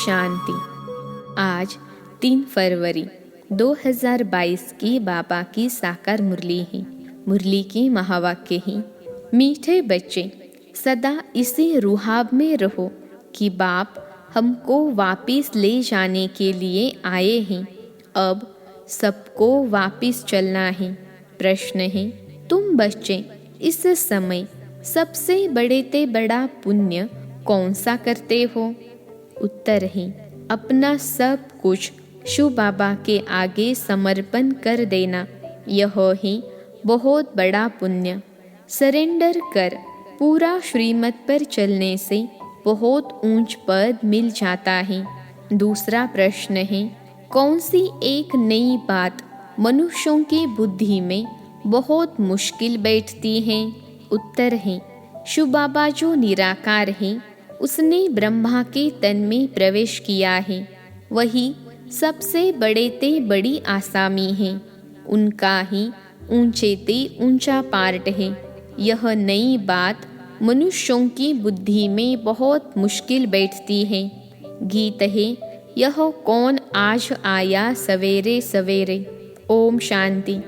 शांति। आज 3 फरवरी 2022 की बाबा की साकार मुरली है। मुरली की महावाक्य है, मीठे बच्चे सदा इसी रुहाब में रहो कि बाप हमको वापिस ले जाने के लिए आए हैं। अब सबको वापिस चलना है। प्रश्न है, तुम बच्चे इस समय सबसे बड़े ते बड़ा पुण्य कौन सा करते हो? उत्तर है, अपना सब कुछ शिव बाबा के आगे समर्पण कर देना। यह ही बहुत बड़ा पुण्य। सरेंडर कर पूरा श्रीमत पर चलने से बहुत ऊंच पद मिल जाता है। दूसरा प्रश्न है, कौन सी एक नई बात मनुष्यों की बुद्धि में बहुत मुश्किल बैठती है? उत्तर है, शिव बाबा जो निराकार है उसने ब्रह्मा के तन में प्रवेश किया है। वही सबसे बड़े ते बड़ी आसामी है। उनका ही ऊंचे ते ऊंचा पार्ट है। यह नई बात मनुष्यों की बुद्धि में बहुत मुश्किल बैठती है। गीत है, यह कौन आज आया सवेरे सवेरे। ओम शांति।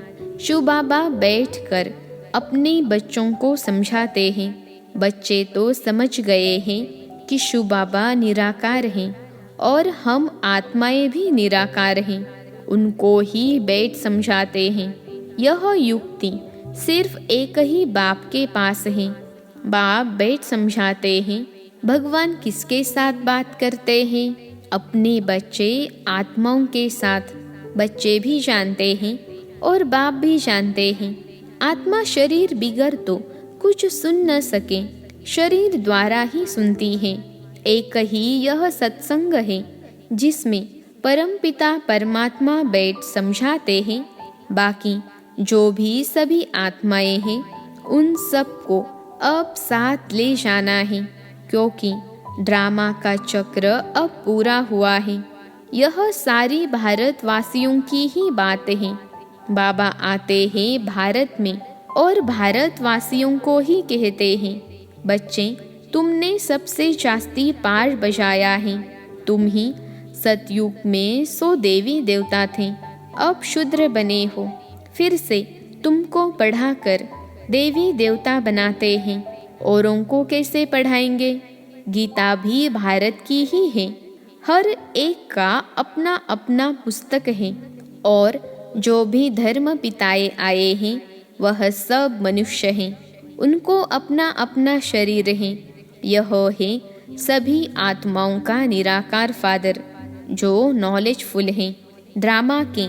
शिव बाबा बैठकर अपने बच्चों को समझाते हैं। बच्चे तो समझ गए हैं कि शिव बाबा निराकार हैं और हम आत्माएं भी निराकार हैं। उनको ही बैठ समझाते हैं। यह युक्ति सिर्फ एक ही बाप के पास है। बाप बैठ समझाते हैं, भगवान किसके साथ बात करते हैं? अपने बच्चे आत्माओं के साथ। बच्चे भी जानते हैं और बाप भी जानते हैं। आत्मा शरीर बिगर तो कुछ सुन न सके, शरीर द्वारा ही सुनती है। एक ही यह सत्संग है जिसमें परमपिता परमात्मा बैठ समझाते हैं। बाकी जो भी सभी आत्माएं हैं उन सबको अब साथ ले जाना है, क्योंकि ड्रामा का चक्र अब पूरा हुआ है। यह सारी भारतवासियों की ही बात है। बाबा आते हैं भारत में और भारतवासियों को ही कहते हैं, बच्चे तुमने सबसे जास्ती पार बजाया है। तुम ही सतयुग में 100 देवी देवता थे, अब शूद्र बने हो। फिर से तुमको पढ़ाकर देवी देवता बनाते हैं। औरों को कैसे पढ़ाएंगे? गीता भी भारत की ही है। हर एक का अपना अपना पुस्तक है और जो भी धर्म पिताए आए हैं वह सब मनुष्य हैं। उनको अपना अपना शरीर है। यह है सभी आत्माओं का निराकार फादर जो नॉलेजफुल है। ड्रामा के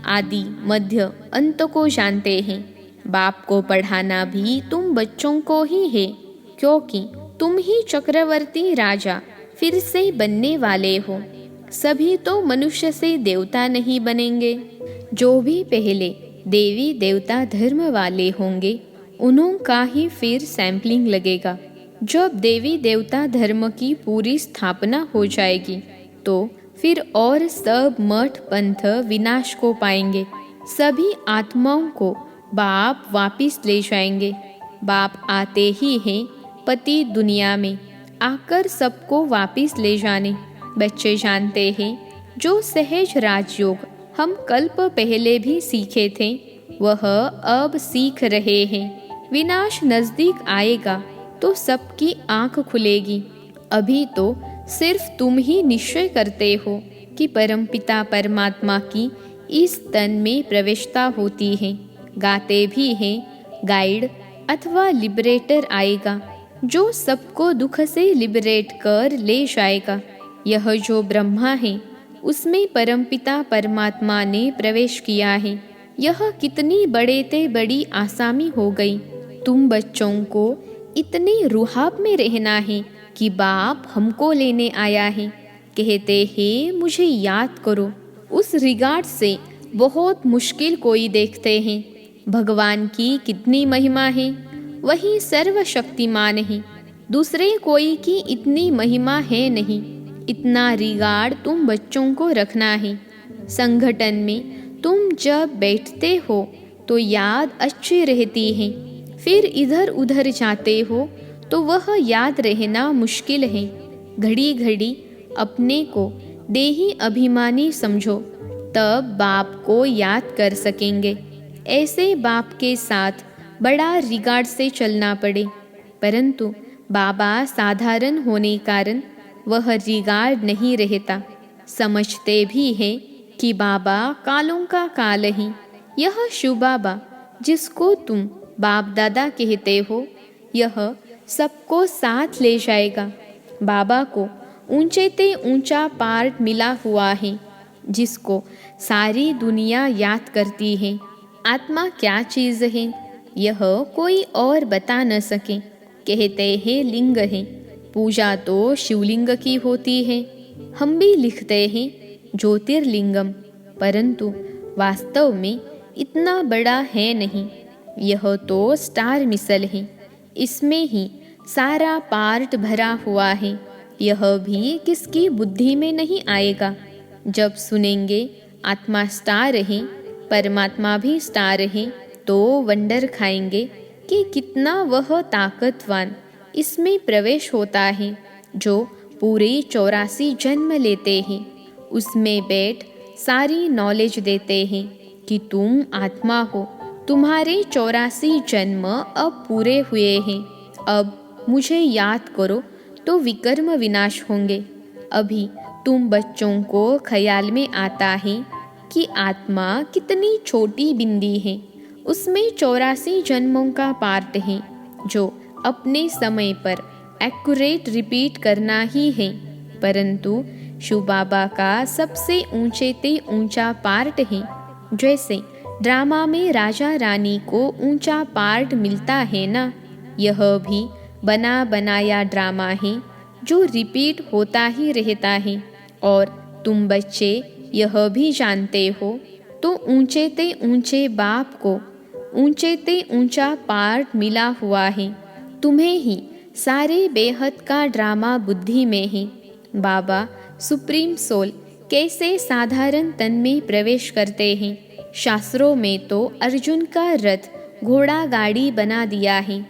आदि मध्य अंत को जानते हैं। बाप को पढ़ाना भी तुम बच्चों को ही है, क्योंकि तुम ही चक्रवर्ती राजा फिर से बनने वाले हो। सभी तो मनुष्य से देवता नहीं बनेंगे। जो भी पहले देवी देवता धर्म वाले होंगे उन्हों का ही फिर सैंपलिंग लगेगा। जब देवी देवता धर्म की पूरी स्थापना हो जाएगी तो फिर और सब मठ पंथ विनाश को पाएंगे। सभी आत्माओं को बाप वापिस ले जाएंगे। बाप आते ही हैं पति दुनिया में आकर सबको वापिस ले जाने। बच्चे जानते हैं जो सहज राजयोग हम कल्प पहले भी सीखे थे वह अब सीख रहे हैं। विनाश नजदीक आएगा तो सबकी आंख खुलेगी। अभी तो सिर्फ तुम ही निश्चय करते हो कि परमपिता परमात्मा की इस तन में प्रवेशता होती है। गाते भी हैं, गाइड अथवा लिबरेटर आएगा जो सबको दुख से लिबरेट कर ले जाएगा। यह जो ब्रह्मा है उसमें परमपिता परमात्मा ने प्रवेश किया है। यह कितनी बड़े ते बड़ी आसामी हो गई। तुम बच्चों को इतने रुहाब में रहना है कि बाप हमको लेने आया है। कहते हैं मुझे याद करो। उस रिगार्ड से बहुत मुश्किल कोई देखते हैं। भगवान की कितनी महिमा है, वही सर्वशक्तिमान है। दूसरे कोई की इतनी महिमा है नहीं। इतना रिगार्ड तुम बच्चों को रखना है। संगठन में तुम जब बैठते हो तो याद अच्छी रहती है, फिर इधर उधर जाते हो तो वह याद रहना मुश्किल है। घड़ी घड़ी अपने को देही अभिमानी समझो, तब बाप को याद कर सकेंगे। ऐसे बाप के साथ बड़ा रिगार्ड से चलना पड़े, परंतु बाबा साधारण होने कारण वह रिगार्ड नहीं रहता। समझते भी हैं कि बाबा कालों का काल ही। यह शिव बाबा जिसको तुम बाप दादा कहते हो, यह सबको साथ ले जाएगा। बाबा को ऊंचे ते ऊंचा पार्ट मिला हुआ है, जिसको सारी दुनिया याद करती है। आत्मा क्या चीज़ है, यह कोई और बता न सके। कहते हैं लिंग है, पूजा तो शिवलिंग की होती है। हम भी लिखते हैं ज्योतिर्लिंगम, परंतु वास्तव में इतना बड़ा है नहीं। यह तो स्टार मिसल है, इसमें ही सारा पार्ट भरा हुआ है। यह भी किसकी बुद्धि में नहीं आएगा। जब सुनेंगे आत्मा स्टार है, परमात्मा भी स्टार है, तो वंडर खाएंगे कि कितना वह ताकतवान इसमें प्रवेश होता है। जो पूरे 84 जन्म लेते हैं, उसमें बैठ सारी नॉलेज देते हैं कि तुम आत्मा हो, तुम्हारे 84 जन्म अब पूरे हुए हैं। अब मुझे याद करो तो विकर्म विनाश होंगे। अभी तुम बच्चों को ख्याल में आता है कि आत्मा कितनी छोटी बिंदी है, उसमें 84 जन्मों का पार्ट है, जो अपने समय पर एक्यूरेट रिपीट करना ही है। परंतु शिव बाबा का सबसे ऊंचे ते ऊंचा पार्ट है। जैसे ड्रामा में राजा रानी को ऊंचा पार्ट मिलता है ना, यह भी बना बनाया ड्रामा है जो रिपीट होता ही रहता है। और तुम बच्चे यह भी जानते हो, तो ऊंचे ते ऊंचे बाप को ऊंचे ते ऊंचा पार्ट मिला हुआ है। तुम्हें ही सारे बेहद का ड्रामा बुद्धि में है। बाबा सुप्रीम सोल कैसे साधारण तन में प्रवेश करते हैं। शास्त्रों में तो अर्जुन का रथ घोड़ा गाड़ी बना दिया है।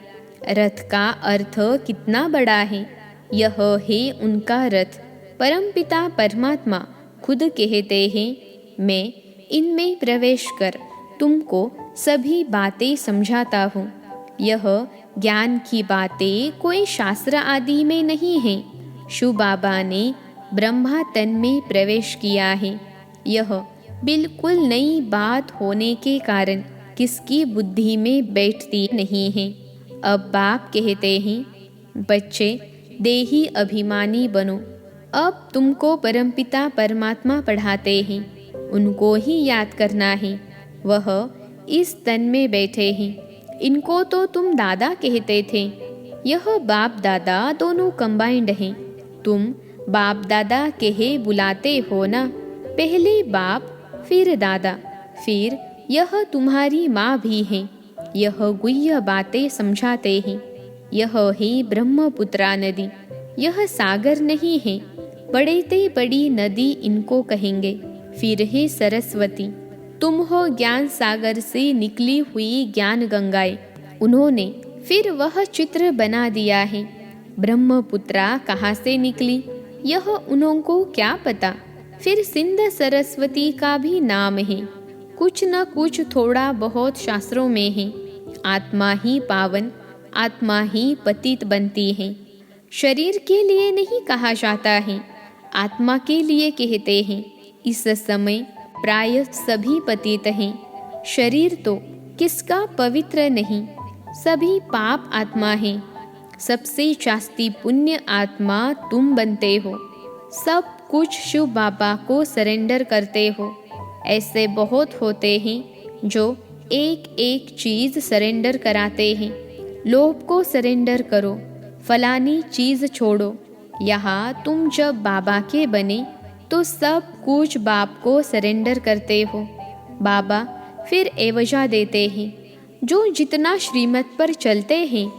रथ का अर्थ कितना बड़ा है, यह है उनका रथ। परमपिता परमात्मा खुद कहते हैं, मैं इनमें प्रवेश कर तुमको सभी बातें समझाता हूँ। यह ज्ञान की बातें कोई शास्त्र आदि में नहीं है। शिव बाबा ने ब्रह्मा तन में प्रवेश किया है। यह बिल्कुल नई बात होने के कारण किसकी बुद्धि में बैठती नहीं है। अब बाप कहते हैं, बच्चे देही अभिमानी बनो। अब तुमको परमपिता परमात्मा पढ़ाते हैं, उनको ही याद करना है। वह इस तन में बैठे हैं। इनको तो तुम दादा कहते थे। यह बाप दादा दोनों कंबाइंड हैं। तुम बाप दादा कहे बुलाते हो ना, पहले बाप फिर दादा, फिर यह तुम्हारी माँ भी है। यह गुह्य बातें समझाते हैं। यह है ब्रह्मपुत्रा नदी। यह सागर नहीं है, बड़े ते बड़ी नदी इनको कहेंगे। फिर है सरस्वती। तुम हो ज्ञान सागर से निकली हुई ज्ञान गंगाएं। उन्होंने फिर वह चित्र बना दिया है। ब्रह्मपुत्रा कहाँ से निकली, यह उनको क्या पता। फिर सिंध सरस्वती का भी नाम है। कुछ न कुछ थोड़ा बहुत शास्त्रों में है। आत्मा ही पावन, आत्मा ही पतित बनती है। शरीर के लिए नहीं कहा जाता है, आत्मा के लिए कहते हैं। इस समय प्राय सभी पतित हैं। शरीर तो किसका पवित्र नहीं, सभी पाप आत्मा हैं। सबसे जास्ती पुण्य आत्मा तुम बनते हो। सब कुछ शिव बाबा को सरेंडर करते हो। ऐसे बहुत होते हैं जो एक एक चीज़ सरेंडर कराते हैं। लोभ को सरेंडर करो, फलानी चीज़ छोड़ो। यहाँ तुम जब बाबा के बने तो सब कुछ बाप को सरेंडर करते हो। बाबा फिर एवजा देते हैं। जो जितना श्रीमत पर चलते हैं,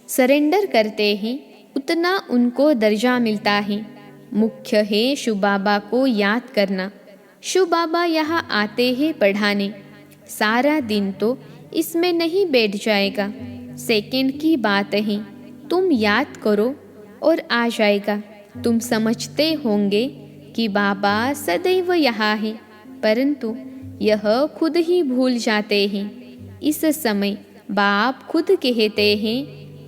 सरेंडर करते हैं, उतना उनको दर्जा मिलता है। मुख्य है शिव बाबा को याद करना। शिव बाबा यहाँ आते हैं पढ़ाने। सारा दिन तो इसमें नहीं बैठ जाएगा, सेकंड की बात है। तुम याद करो और आ जाएगा। तुम समझते होंगे कि बाबा सदैव यहाँ है, परंतु यह खुद ही भूल जाते हैं। इस समय बाप खुद कहते हैं,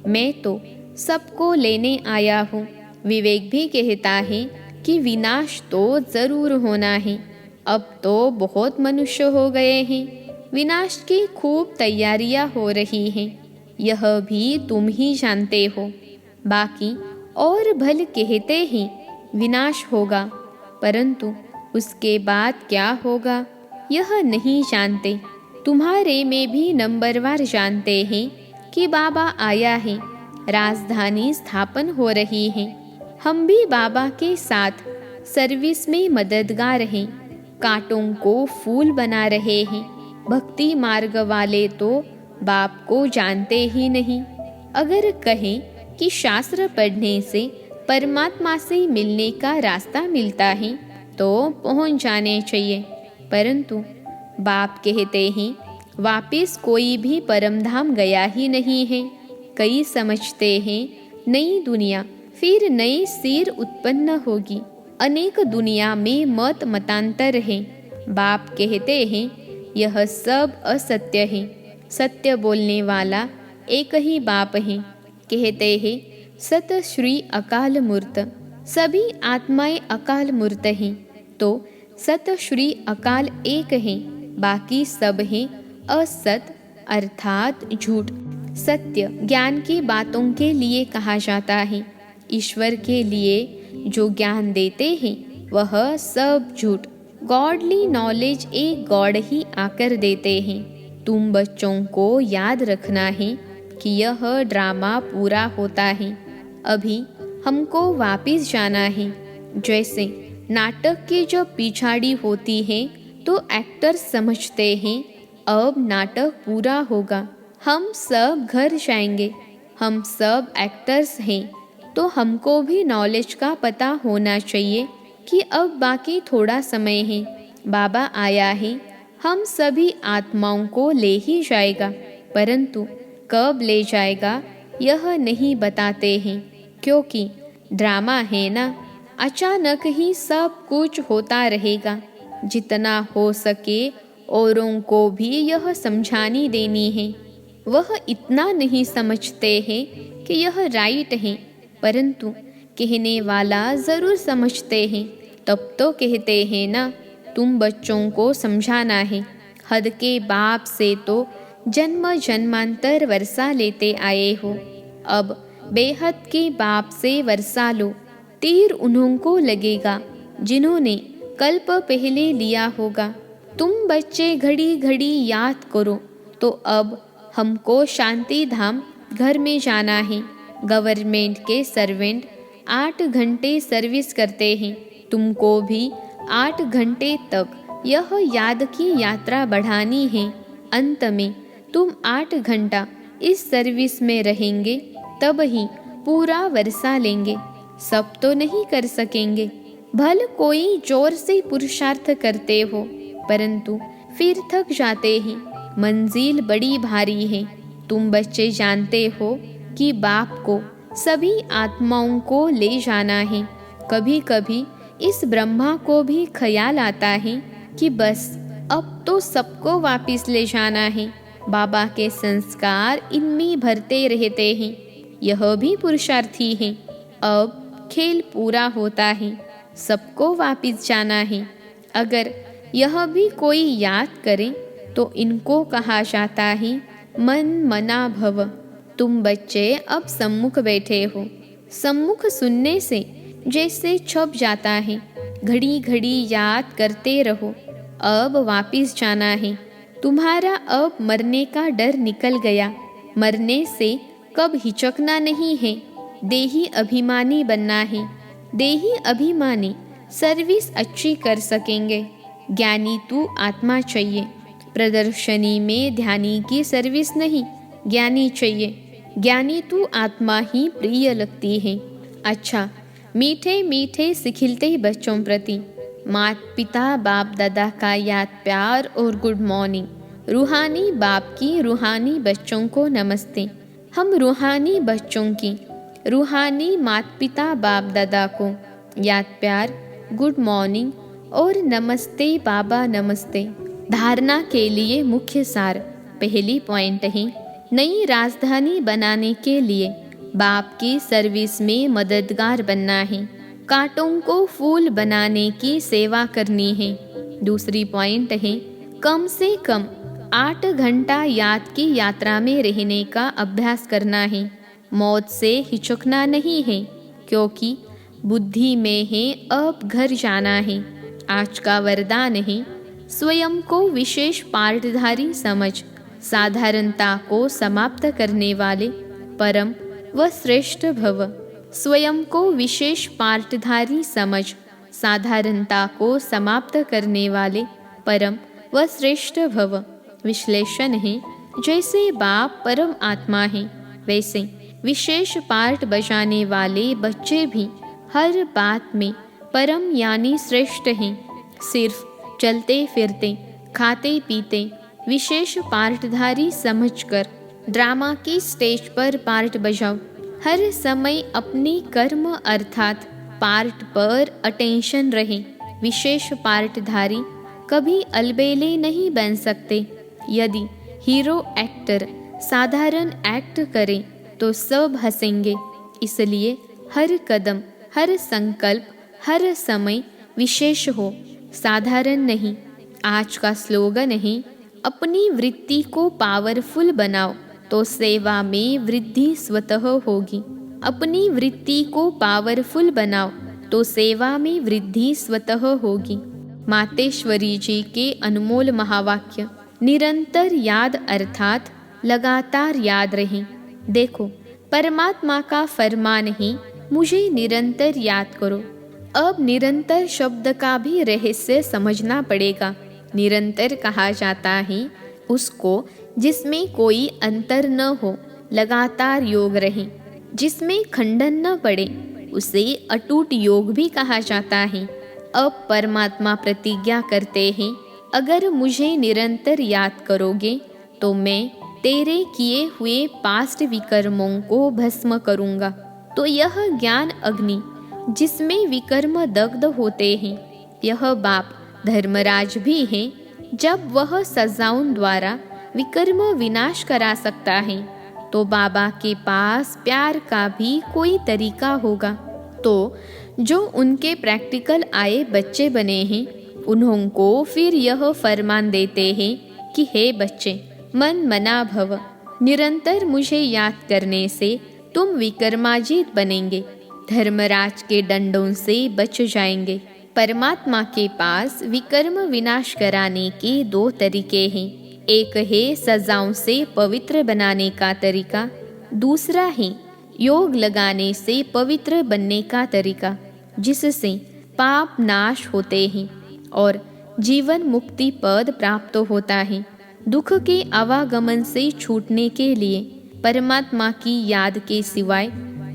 मैं तो सबको लेने आया हूँ। विवेक भी कहता है कि विनाश तो जरूर होना है। अब तो बहुत मनुष्य हो गए हैं, विनाश की खूब तैयारियां हो रही हैं, यह भी तुम ही जानते हो। बाकी और भले कहते हैं विनाश होगा, परंतु उसके बाद क्या होगा यह नहीं जानते। तुम्हारे में भी नंबरवार जानते हैं कि बाबा आया है, राजधानी स्थापन हो रही है। हम भी बाबा के साथ सर्विस में मददगार हैं, कांटों को फूल बना रहे हैं। भक्ति मार्ग वाले तो बाप को जानते ही नहीं। अगर कहें कि शास्त्र पढ़ने से परमात्मा से मिलने का रास्ता मिलता है तो पहुंच जाने चाहिए, परंतु बाप कहते हैं वापिस कोई भी परमधाम गया ही नहीं है। कई समझते हैं नई दुनिया फिर नई सिर उत्पन्न होगी। अनेक दुनिया में मत मतांतर है। बाप कहते हैं यह सब असत्य है, सत्य बोलने वाला एक ही बाप है। कहते हैं सत श्री अकाल मूर्त, सभी आत्माएं अकाल मूर्त हैं, तो सत श्री अकाल एक है, बाकी सब हैं असत अर्थात झूठ। सत्य ज्ञान की बातों के लिए कहा जाता है, ईश्वर के लिए जो ज्ञान देते हैं वह सब झूठ। गॉडली नॉलेज एक गॉड ही आकर देते हैं। तुम बच्चों को याद रखना है कि यह ड्रामा पूरा होता है, अभी हमको वापिस जाना है। जैसे नाटक की जब पिछाड़ी होती है तो एक्टर समझते हैं अब नाटक पूरा होगा, हम सब घर जाएंगे। हम सब एक्टर्स हैं, तो हमको भी नॉलेज का पता होना चाहिए कि अब बाकी थोड़ा समय है, बाबा आया है, हम सभी आत्माओं को ले ही जाएगा, परंतु कब ले जाएगा यह नहीं बताते हैं, क्योंकि ड्रामा है ना, अचानक ही सब कुछ होता रहेगा। जितना हो सके औरों को भी यह समझानी देनी है। वह इतना नहीं समझते हैं कि यह राइट है, परंतु कहने वाला ज़रूर समझते हैं। तब तो कहते हैं ना, तुम बच्चों को समझाना है। हद के बाप से तो जन्म जन्मांतर वर्षा लेते आए हो, अब बेहद के बाप से वर्षा लो। तीर उन्हों को लगेगा जिन्होंने कल्प पहले लिया होगा। तुम बच्चे घड़ी घड़ी याद करो, तो अब हमको शांति धाम घर में जाना है। गवर्नमेंट के सर्वेंट 8 घंटे सर्विस करते हैं, तुमको भी 8 घंटे तक यह याद की यात्रा बढ़ानी है। अंत में तुम 8 घंटा इस सर्विस में रहेंगे, तब ही पूरा वर्षा लेंगे। सब तो नहीं कर सकेंगे, भल कोई जोर से पुरुषार्थ करते हो, परंतु फिर थक जाते हैं। मंजिल बड़ी भारी है। तुम बच्चे जानते हो कि बाप को सभी आत्माओं को ले जाना है। कभी कभी इस ब्रह्मा को भी ख्याल आता है कि बस अब तो सबको वापिस ले जाना है। बाबा के संस्कार इनमें भरते रहते हैं, यह भी पुरुषार्थी है। अब खेल पूरा होता है, सबको वापिस जाना है। अगर यह भी कोई याद करे तो इनको कहा जाता है मन मना भव। तुम बच्चे अब सम्मुख बैठे हो, सम्मुख सुनने से जैसे छप जाता है। घड़ी घड़ी याद करते रहो, अब वापिस जाना है। तुम्हारा अब मरने का डर निकल गया, मरने से कब हिचकना नहीं है। देही अभिमानी बनना है। देही अभिमानी सर्विस अच्छी कर सकेंगे। ज्ञानी तू आत्मा चाहिए, प्रदर्शनी में ध्यानी की सर्विस नहीं, ज्ञानी चाहिए। ज्ञानी तू आत्मा ही प्रिय लगती है। अच्छा, मीठे मीठे सिखिलते बच्चों प्रति माता पिता बाप दादा का याद प्यार और गुड मॉर्निंग। रूहानी बाप की रूहानी बच्चों को नमस्ते। हम रूहानी बच्चों की रूहानी माता पिता बाप दादा को याद प्यार, गुड मॉर्निंग और नमस्ते बाबा नमस्ते। धारणा के लिए मुख्य सार। पहली पॉइंट है, नई राजधानी बनाने के लिए बाप की सर्विस में मददगार बनना है। कांटों को फूल बनाने की सेवा करनी है। दूसरी पॉइंट है, कम से कम 8 घंटा याद की यात्रा में रहने का अभ्यास करना है। मौत से हिचकना नहीं है, क्योंकि बुद्धि में है अब घर जाना है। आज का वरदान है, स्वयं को विशेष पार्टधारी समझ, साधारणता को समाप्त करने वाले परम व श्रेष्ठ भव। स्वयं को विशेष पार्टधारी समझ, साधारणता को समाप्त करने वाले परम व श्रेष्ठ भव। विश्लेषण है, जैसे बाप परम आत्मा है, वैसे विशेष पार्ट बजाने वाले बच्चे भी हर बात में परम यानी श्रेष्ठ हैं। सिर्फ चलते फिरते, खाते पीते विशेष पार्टधारी समझकर ड्रामा की स्टेज पर पार्ट बजाओ। हर समय अपनी कर्म अर्थात पार्ट पर अटेंशन रहे। विशेष पार्टधारी कभी अलबेले नहीं बन सकते। यदि हीरो एक्टर साधारण एक्ट करे तो सब हंसेंगे। इसलिए हर कदम, हर संकल्प, हर समय विशेष हो, साधारण नहीं। आज का स्लोगन है, अपनी वृत्ति को पावरफुल बनाओ तो सेवा में वृद्धि स्वतः होगी। अपनी वृत्ति को पावरफुल बनाओ तो सेवा में वृद्धि स्वतः होगी। मातेश्वरी जी के अनमोल महावाक्य। निरंतर याद अर्थात लगातार याद रहें। देखो, परमात्मा का फरमान है, मुझे निरंतर याद करो। अब निरंतर शब्द का भी रहस्य समझना पड़ेगा। निरंतर कहा जाता है उसको जिसमें कोई अंतर न हो, लगातार योग रहे, जिसमें खंडन न पड़े, उसे अटूट योग भी कहा जाता है। अब परमात्मा प्रतिज्ञा करते हैं, अगर मुझे निरंतर याद करोगे तो मैं तेरे किए हुए पास्ट विकर्मों को भस्म करूँगा। तो यह ज्ञान अग्नि जिसमें विकर्म दग्ध होते हैं, यह बाप धर्मराज भी है। जब वह सजाओं द्वारा विकर्म विनाश करा सकता है, तो बाबा के पास प्यार का भी कोई तरीका होगा। तो जो उनके प्रैक्टिकल आए बच्चे बने हैं, उन्हों को फिर यह फरमान देते हैं कि हे बच्चे, मन मना भव। निरंतर मुझे याद करने से तुम विकर्माजीत बनेंगे, धर्मराज के दंडों से बच जाएंगे। परमात्मा के पास विकर्म विनाश कराने के 2 तरीके हैं। एक है सजाओं से पवित्र बनाने का तरीका, दूसरा है योग लगाने से पवित्र बनने का तरीका, जिससे पाप नाश होते हैं और जीवन मुक्ति पद प्राप्त होता है। दुख के आवागमन से छूटने के लिए परमात्मा की याद के सिवाय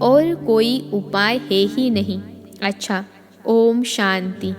और कोई उपाय है ही नहीं। अच्छा, ओम शांति।